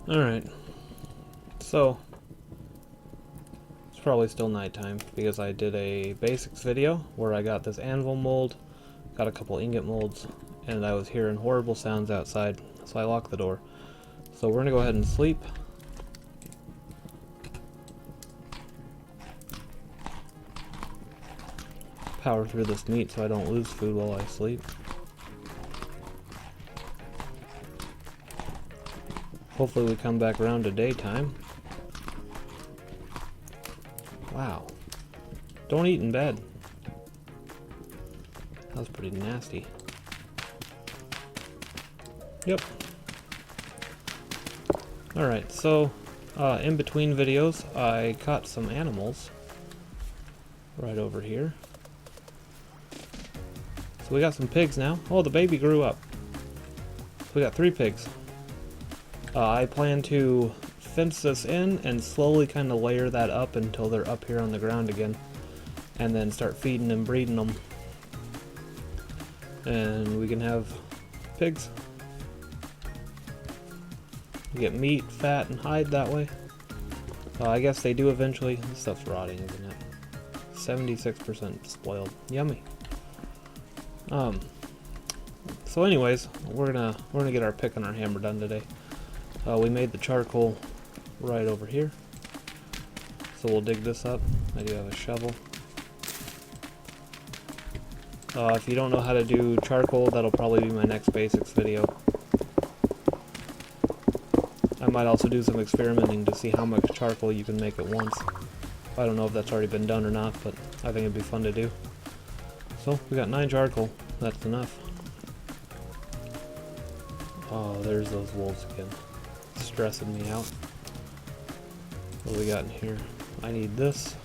Alright, so it's probably still nighttime because I did a basics video where I got this anvil mold, got a couple ingot molds, and I was hearing horrible sounds outside, so I locked the door. So we're gonna go ahead and sleep. Power through this meat so I don't lose food while I sleep. Hopefully we come back around to daytime. Wow. Don't eat in bed. That was pretty nasty. Yep. Alright, so in between videos I caught some animals right over here. So we got some pigs now. Oh, the baby grew up. So we got 3 pigs. I plan to fence this in and slowly kind of layer that up until they're up here on the ground again. And then start feeding and breeding them. And we can have pigs. We get meat, fat, and hide that way. I guess they do eventually. This stuff's rotting, isn't it? 76% spoiled. Yummy. So anyways, we're gonna get our pick and our hammer done today. We made the charcoal right over here, so we'll dig this up. I do have a shovel. If you don't know how to do charcoal, that'll probably be my next basics video. I might also do some experimenting to see how much charcoal you can make at once. I don't know if that's already been done or not, but I think it'd be fun to do. So we got 9 charcoal. That's enough. Oh, there's those wolves again. Stressing me out. What do we got in here? I need this.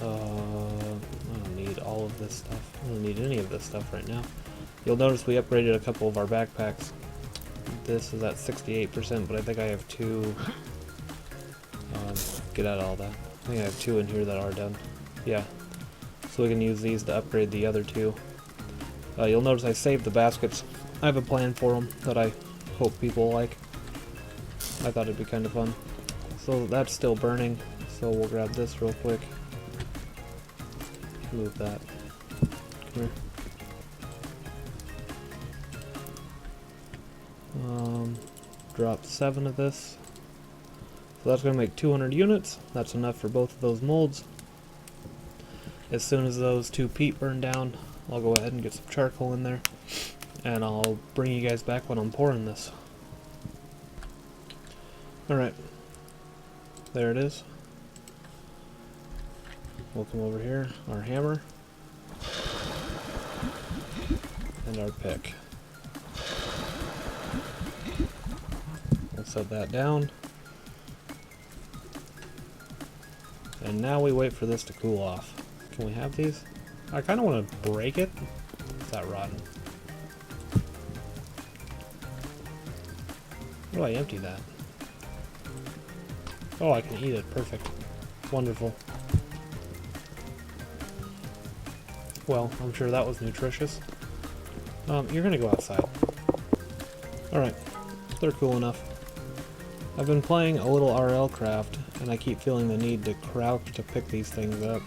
I don't need all of this stuff. I don't need any of this stuff right now. You'll notice we upgraded a couple of our backpacks. This is at 68%, but I think I have 2. Get out of all that. I think I have 2 in here that are done. Yeah. So we can use these to upgrade the other 2. You'll notice I saved the baskets. I have a plan for them that I hope people like. I thought it'd be kind of fun. So that's still burning, so we'll grab this real quick. Move that. Come here. Drop 7 of this. So that's going to make 200 units. That's enough for both of those molds. As soon as those 2 peat burn down, I'll go ahead and get some charcoal in there. And I'll bring you guys back when I'm pouring this. Alright. There it is. We'll come over here. Our hammer. And our pick. We'll set that down. And now we wait for this to cool off. Can we have these? I kind of want to break it. Is that rotten? How do I empty that? Oh, I can eat it. Perfect. Wonderful. Well, I'm sure that was nutritious. You're gonna go outside. Alright. They're cool enough. I've been playing a little RL craft, and I keep feeling the need to crouch to pick these things up.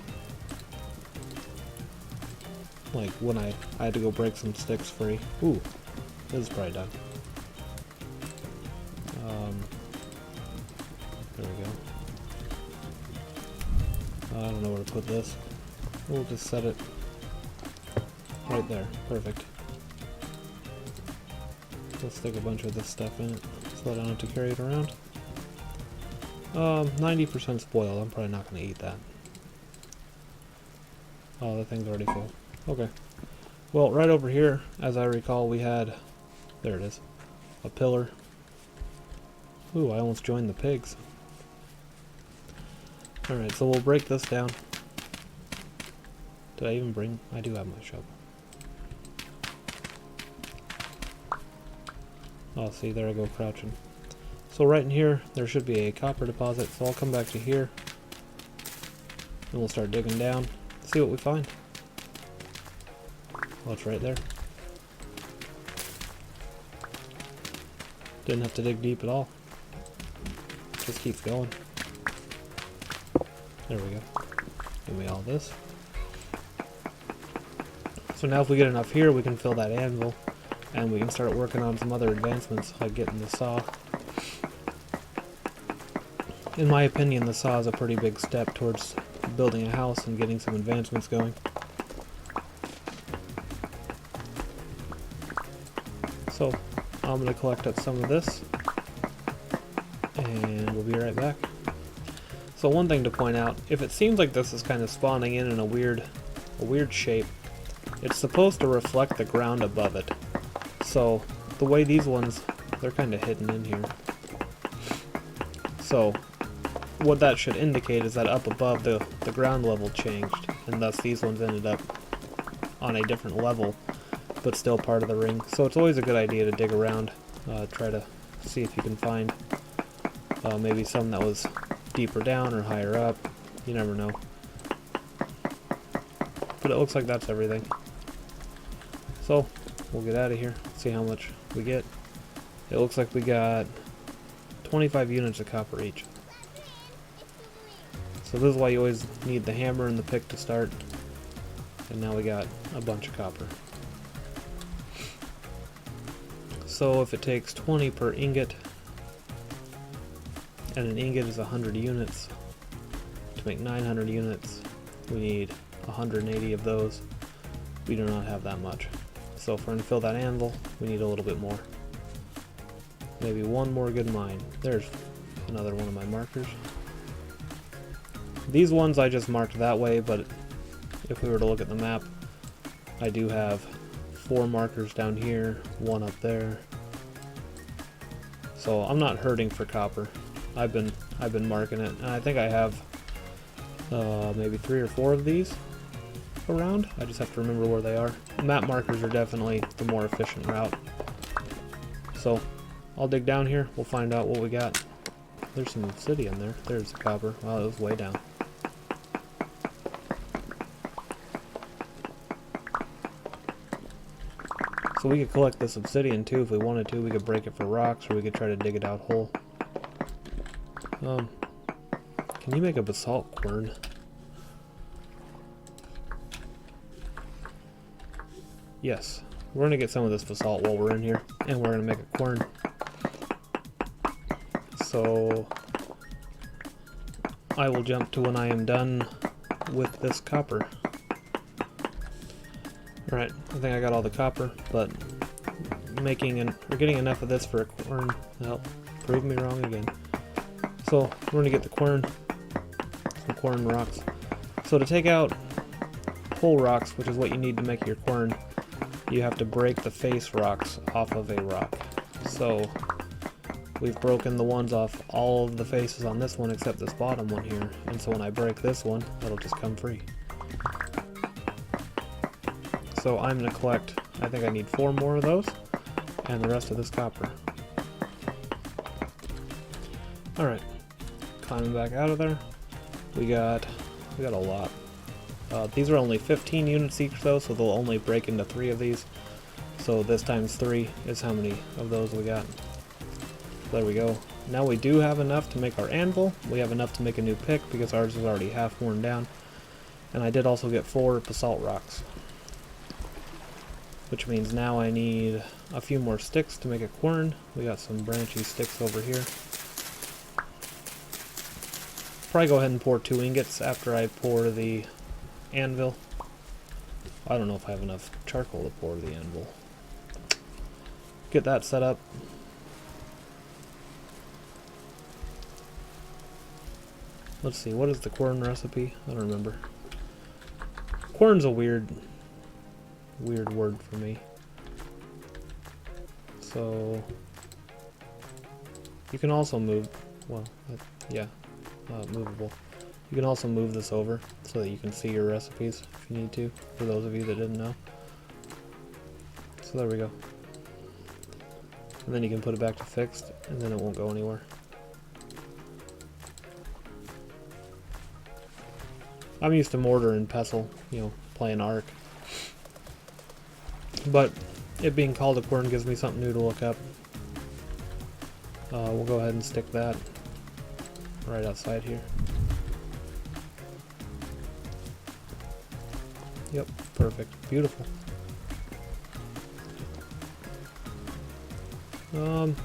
Like when I had to go break some sticks free. Ooh, this is probably done. There we go. I don't know where to put this. We'll just set it right there. Perfect. We'll stick a bunch of this stuff in it so I don't have to carry it around. 90% spoiled. I'm probably not going to eat that. Oh, that thing's already full. Okay. Well, right over here, as I recall, we had... There it is. A pillar. Ooh, I almost joined the pigs. Alright, so we'll break this down. Did I even bring... I do have my shovel. Oh, see, there I go crouching. So right in here, there should be a copper deposit, so I'll come back to here. And we'll start digging down, see what we find. Well, it's right there. Didn't have to dig deep at all. Just keeps going. There we go. Give me all this. So now if we get enough here, we can fill that anvil, and we can start working on some other advancements, like getting the saw. In my opinion, the saw is a pretty big step towards building a house and getting some advancements going. So, I'm going to collect up some of this, and we'll be right back. So one thing to point out, if it seems like this is kind of spawning in a weird shape, it's supposed to reflect the ground above it. So the way these ones, they're kind of hidden in here. So what that should indicate is that up above the ground level changed, and thus these ones ended up on a different level, but still part of the ring. So it's always a good idea to dig around, try to see if you can find maybe some that was deeper down or higher up. You never know. But it looks like that's everything. So we'll get out of here, see how much we get. It looks like we got 25 units of copper each. So this is why you always need the hammer and the pick to start. And now we got a bunch of copper. So if it takes 20 per ingot, and an ingot is 100 units, to make 900 units, we need 180 of those. We do not have that much. So if we're going to fill that anvil, we need a little bit more. Maybe one more good mine. There's another one of my markers. These ones I just marked that way, but if we were to look at the map, I do have 4 markers down here, 1 up there. So I'm not hurting for copper. I've been marking it, and I think I have maybe 3 or 4 of these around. I just have to remember where they are. Map markers are definitely the more efficient route. So I'll dig down here, we'll find out what we got. There's some obsidian there. There's the copper. Wow, it was way down. So we could collect this obsidian too if we wanted to. We could break it for rocks, or we could try to dig it out whole. Can you make a basalt quern? Yes. We're going to get some of this basalt while we're in here, and we're going to make a quern. So I will jump to when I am done with this copper. Alright, I think I got all the copper, but we're getting enough of this for a quern. Well, prove me wrong again. So we're going to get the quern, some quern rocks. So to take out whole rocks, which is what you need to make your quern, you have to break the face rocks off of a rock. So we've broken the ones off all of the faces on this one except this bottom one here, and so when I break this one, it'll just come free. So I'm going to collect, I think I need 4 more of those, and the rest of this copper. Alright, climbing back out of there, we got a lot. These are only 15 units each though, so they'll only break into 3 of these. So this times 3 is how many of those we got. There we go. Now we do have enough to make our anvil. We have enough to make a new pick because ours is already half worn down. And I did also get 4 basalt rocks. Which means now I need a few more sticks to make a quern. We got some branchy sticks over here. Probably go ahead and pour 2 ingots after I pour the anvil. I don't know if I have enough charcoal to pour the anvil. Get that set up. Let's see, what is the quern recipe? I don't remember. Quern's a weird word for me. So you can also move, well, yeah, movable. You can also move this over so that you can see your recipes if you need to, for those of you that didn't know. So there we go. And then you can put it back to fixed, and then it won't go anywhere. I'm used to mortar and pestle, you know, playing Ark. But it being called a quern gives me something new to look up. We'll go ahead and stick that right outside here. Yep, perfect. Beautiful.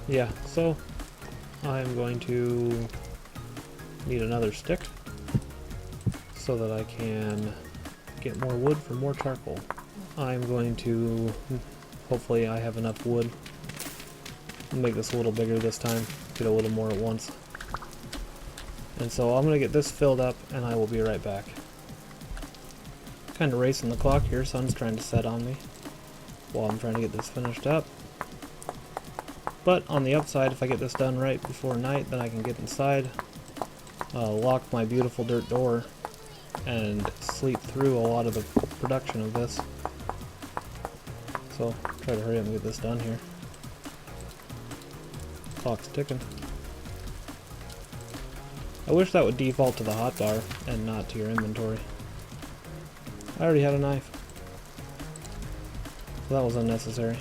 Yeah, so I'm going to need another stick so that I can get more wood for more charcoal. I'm going to, hopefully I have enough wood. Make this a little bigger this time, get a little more at once. And so I'm going to get this filled up and I will be right back. Kind of racing the clock here, sun's trying to set on me while I'm trying to get this finished up. But on the upside, if I get this done right before night, then I can get inside, lock my beautiful dirt door, and sleep through a lot of the production of this. So, try to hurry up and get this done here. Clock's ticking. I wish that would default to the hotbar and not to your inventory. I already had a knife. So that was unnecessary.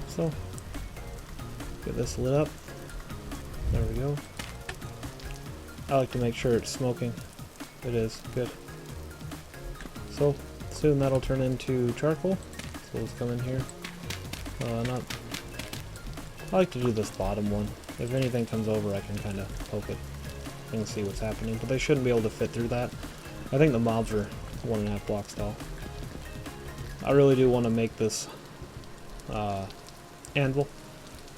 So, get this lit up. There we go. I like to make sure it's smoking. It is. Good. So, soon that'll turn into charcoal. So let's come in here. I like to do this bottom one. If anything comes over, I can kind of poke it and see what's happening. But they shouldn't be able to fit through that. I think the mobs are 1.5 blocks tall. I really do want to make this anvil.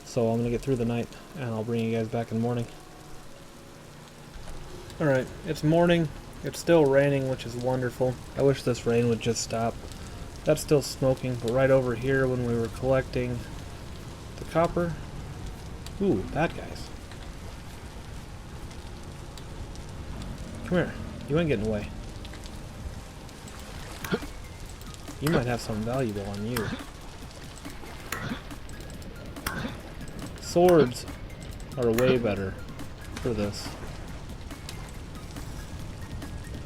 So I'm going to get through the night, and I'll bring you guys back in the morning. Alright, it's morning. It's still raining, which is wonderful. I wish this rain would just stop. That's still smoking, but right over here when we were collecting the copper... Ooh, bad guys. Come here. You ain't getting away. You might have something valuable on you. Swords are way better for this.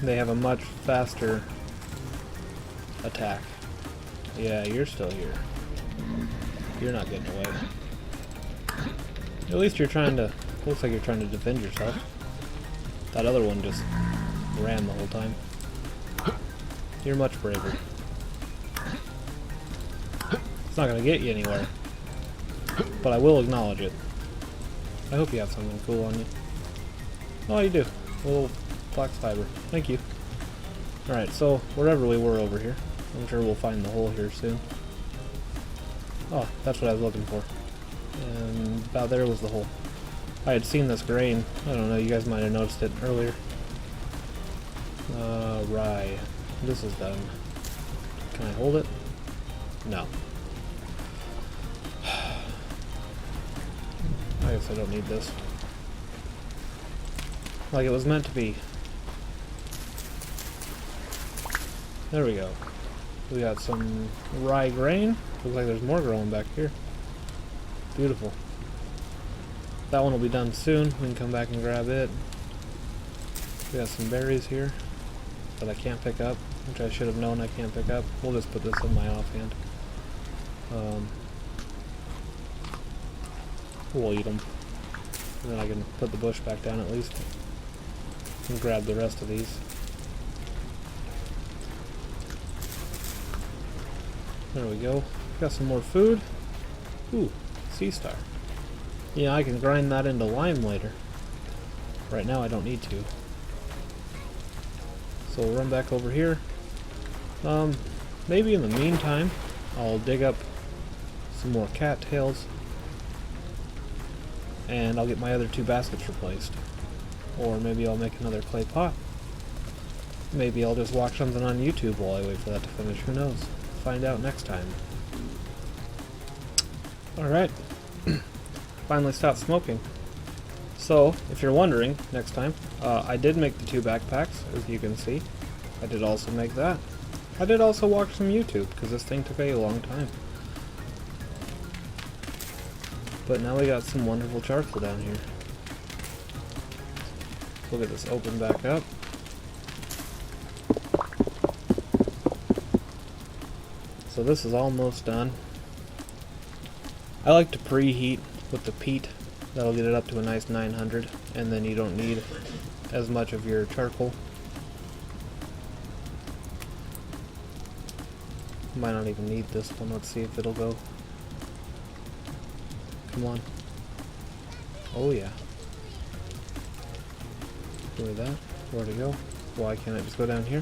They have a much faster attack. Yeah, you're still here. You're not getting away. At least you're trying to... Looks like you're trying to defend yourself. That other one just ran the whole time. You're much braver. It's not gonna get you anywhere. But I will acknowledge it. I hope you have something cool on you. Oh, you do. A little flax fiber. Thank you. Alright, so wherever we were over here, I'm sure we'll find the hole here soon. Oh, that's what I was looking for. And about there was the hole. I had seen this grain. I don't know, you guys might have noticed it earlier. Rye. This is done. Can I hold it? No. I guess I don't need this. Like it was meant to be. There we go. We got some rye grain. Looks like there's more growing back here. Beautiful. That one will be done soon. We can come back and grab it. We got some berries here that I can't pick up, which I should have known I can't pick up. We'll just put this in my offhand. We'll eat them. And then I can put the bush back down at least. And grab the rest of these. There we go. Got some more food. Ooh, sea star. Yeah, I can grind that into lime later. Right now I don't need to. So we'll run back over here. Maybe in the meantime, I'll dig up some more cattails. And I'll get my other 2 baskets replaced. Or maybe I'll make another clay pot. Maybe I'll just watch something on YouTube while I wait for that to finish. Who knows? Find out next time. Alright. Finally stopped smoking. So, if you're wondering, next time, I did make the 2 backpacks, as you can see. I did also make that. I did also watch some YouTube, because this thing took a long time. But now we got some wonderful charcoal down here. We'll get this open back up. So so this is almost done. I like to preheat with the peat. That'll get it up to a nice 900, and then you don't need as much of your charcoal. Might not even need this one. Let's see if it'll go. Come on. Oh yeah. Look at that. Where to go? Why can't I just go down here?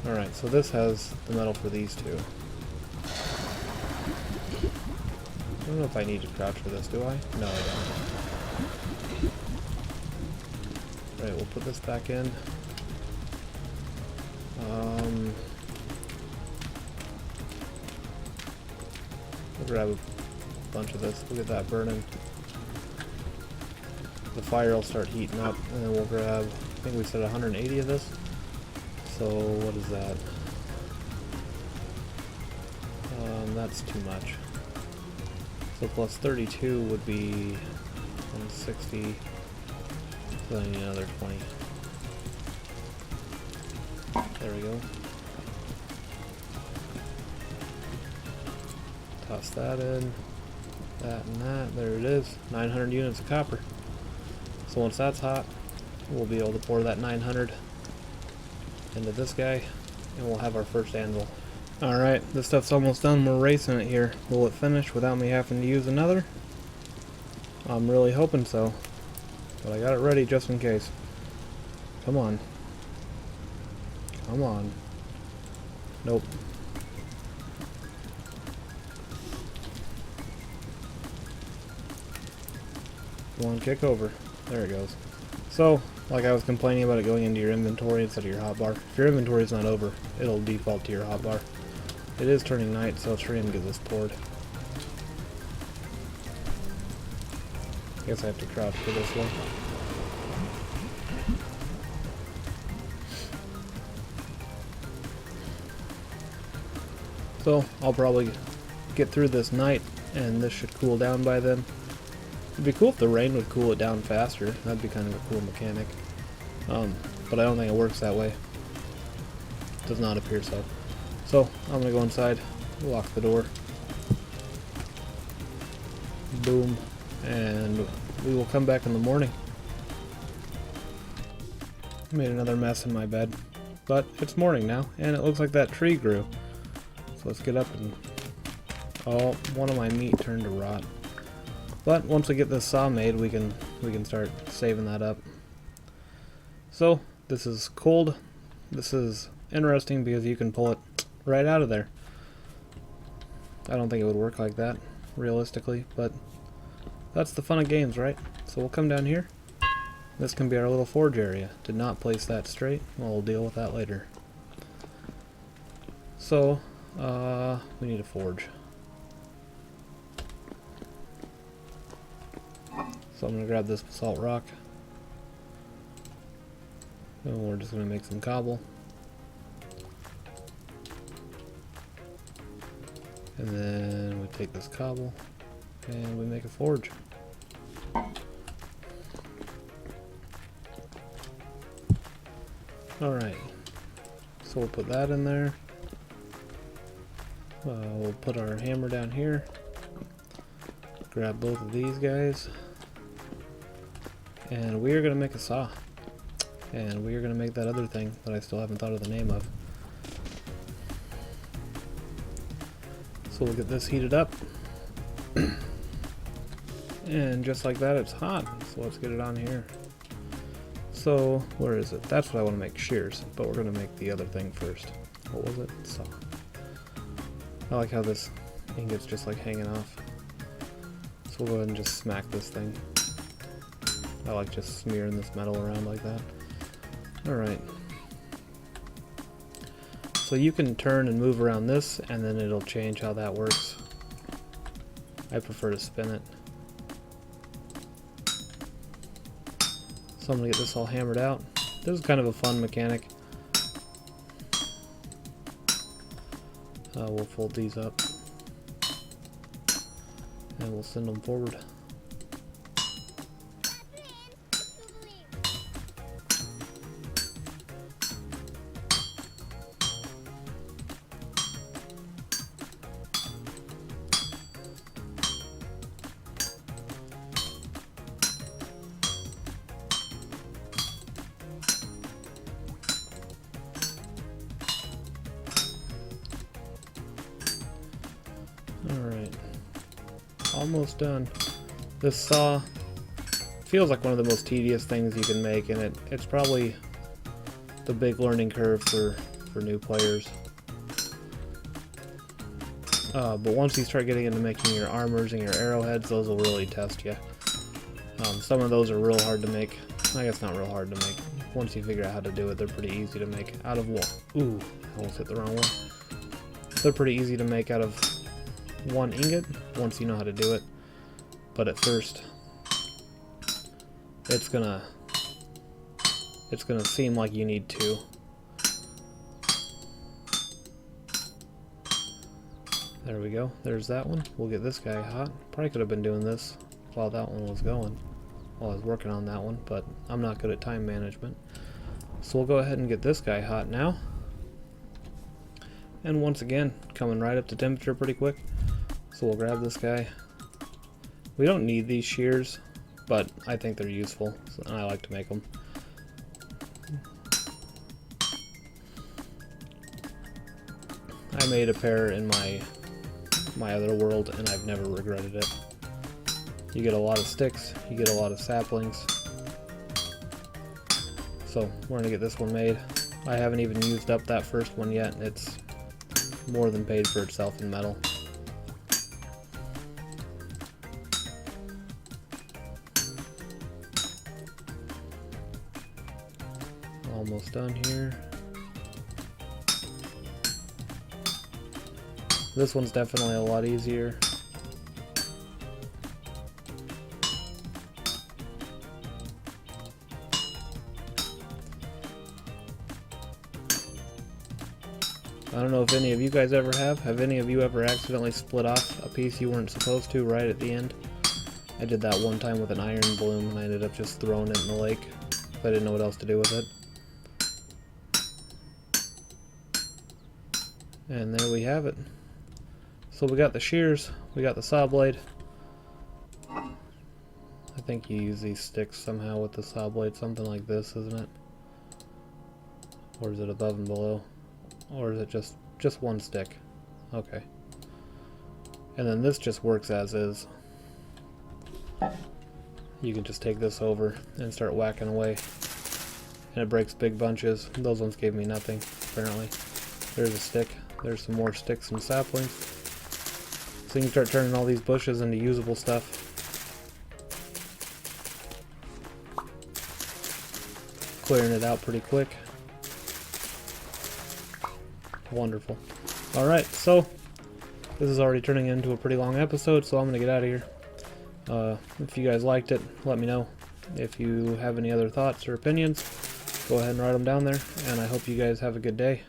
Alright, so this has the metal for these two. I don't know if I need to crouch for this, do I? No, I don't. Right, we'll put this back in. We'll grab a bunch of this. Look at that burning. The fire will start heating up, and then we'll grab, I think we said 180 of this. So what is that? That's too much. So plus 32 would be 160. So I need another 20. There we go. Toss that in. That and that. There it is. 900 units of copper. So once that's hot, we'll be able to pour that 900 into this guy, and we'll have our first anvil. Alright, this stuff's almost done. We're racing it here. Will it finish without me having to use another? I'm really hoping so. But I got it ready just in case. Come on. Come on. Nope. Come on, kick over. There it goes. So, like I was complaining about it going into your inventory instead of your hotbar. If your inventory is not over, it'll default to your hotbar. It is turning night, so let's try and get this poured. I guess I have to crouch for this one. So, I'll probably get through this night, and this should cool down by then. It'd be cool if the rain would cool it down faster. That'd be kind of a cool mechanic. But I don't think it works that way. Does not appear so. So, I'm gonna go inside, lock the door. Boom. And we will come back in the morning. Made another mess in my bed. But it's morning now, and it looks like that tree grew. So let's get up and... Oh, one of my meat turned to rot. But once we get this saw made, we can start saving that up. So this is cold. This is interesting because you can pull it right out of there. I don't think it would work like that realistically, but that's the fun of games, right? So we'll come down here. This can be our little forge area. Did not place that straight. Well, we'll deal with that later. So we need a forge. So I'm going to grab this basalt rock, and we're just going to make some cobble, and then we take this cobble and we make a forge. Alright, so we'll put that in there. We'll put our hammer down here, grab both of these guys. And we are going to make a saw. And we are going to make that other thing that I still haven't thought of the name of. So we'll get this heated up. And just like that, it's hot. So let's get it on here. So, where is it? That's what I want to make, shears. But we're going to make the other thing first. What was it? Saw. I like how this ingot's just like hanging off. So we'll go ahead and just smack this thing. I like just smearing this metal around like that. Alright. So you can turn and move around this, and then it'll change how that works. I prefer to spin it. So I'm going to get this all hammered out. This is kind of a fun mechanic. We'll fold these up. And we'll send them forward. almost done. This saw feels like one of the most tedious things you can make, and it's probably the big learning curve for new players. But once you start getting into making your armors and your arrowheads, those will really test you. Some of those are real hard to make. I guess not real hard to make. Once you figure out how to do it, they're pretty easy to make out of one. Ooh, I almost hit the wrong one. They're pretty easy to make out of one ingot once you know how to do it. But at first, it's gonna seem like you need two. There we go. There's that one. We'll get this guy hot. Probably could have been doing this while that one was going, while I was working on that one, but I'm not good at time management. So we'll go ahead and get this guy hot now. And once again, coming right up to temperature pretty quick. So we'll grab this guy. We don't need these shears, but I think they're useful, and I like to make them. I made a pair in my other world, and I've never regretted it. You get a lot of sticks, you get a lot of saplings. So we're gonna get this one made. I haven't even used up that first one yet, and it's more than paid for itself in metal. Almost done here. This one's definitely a lot easier. I don't know if any of you guys ever have. Have any of you ever accidentally split off a piece you weren't supposed to right at the end? I did that one time with an iron bloom, and I ended up just throwing it in the lake. I didn't know what else to do with it. And there we have it. So we got the shears, we got the saw blade. I think you use these sticks somehow with the saw blade, something like this, isn't it? Or is it above and below? Or is it just one stick? Okay. And then this just works as is. You can just take this over and start whacking away. And it breaks big bunches. Those ones gave me nothing, apparently. There's a stick. There's some more sticks and saplings. So you can start turning all these bushes into usable stuff. Clearing it out pretty quick. Wonderful. Alright, so this is already turning into a pretty long episode, so I'm going to get out of here. If you guys liked it, let me know. If you have any other thoughts or opinions, go ahead and write them down there, and I hope you guys have a good day.